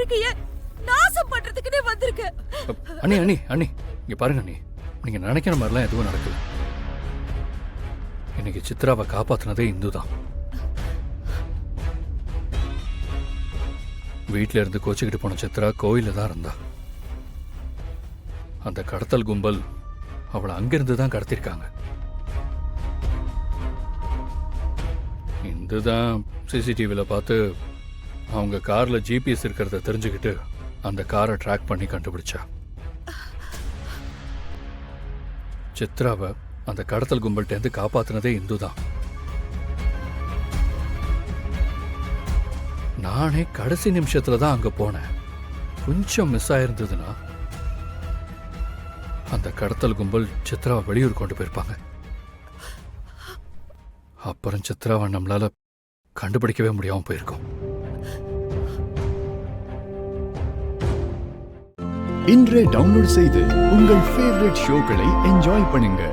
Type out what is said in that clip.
வாழ்க்கைய நாசம் பண்றதுக்குனே வந்திருக்கு. அண்ணி அண்ணி அண்ணி இங்க பாருங்க அண்ணி, நீங்க நினைக்கிற மாதிரிலாம் எதுவும் நடக்கல. இன்னைக்கு சித்ராவை காப்பாத்தினதே இந்து தான். வீட்டில இருந்து கோச்சிக்கிட்டு போன சித்ரா கோயில தான் இருந்தா. அந்த கடத்தல் கும்பல் அவளை அங்கிருந்து தான் கடத்திருக்காங்க. இந்து தான் சிசிடிவியில் பார்த்து அவங்க கார்ல ஜிபிஎஸ் இருக்கிறத தெரிஞ்சுக்கிட்டு அந்த காரை ட்ராக் பண்ணி கண்டுபிடிச்சா. சித்ராவை அந்த கடத்தல் கும்பல்கிட்டேருந்து காப்பாத்தினதே இந்து தான். நானே கடைசி நிமிஷத்துல தான் அங்க போனேன். கொஞ்சம் மிஸ் ஆயிருந்ததுன்னா அந்த கடத்தல் கும்பல் சித்ராவை வெளியூர் கொண்டு போயிருப்பாங்க. அப்புறம் சித்ராவை நம்மளால கண்டுபிடிக்கவே முடியாம போயிருக்கோம். இன்றே டவுன்லோட் செய்து உங்கள் ஃபேவரட் ஷோக்களை என்ஜாய் பண்ணுங்க.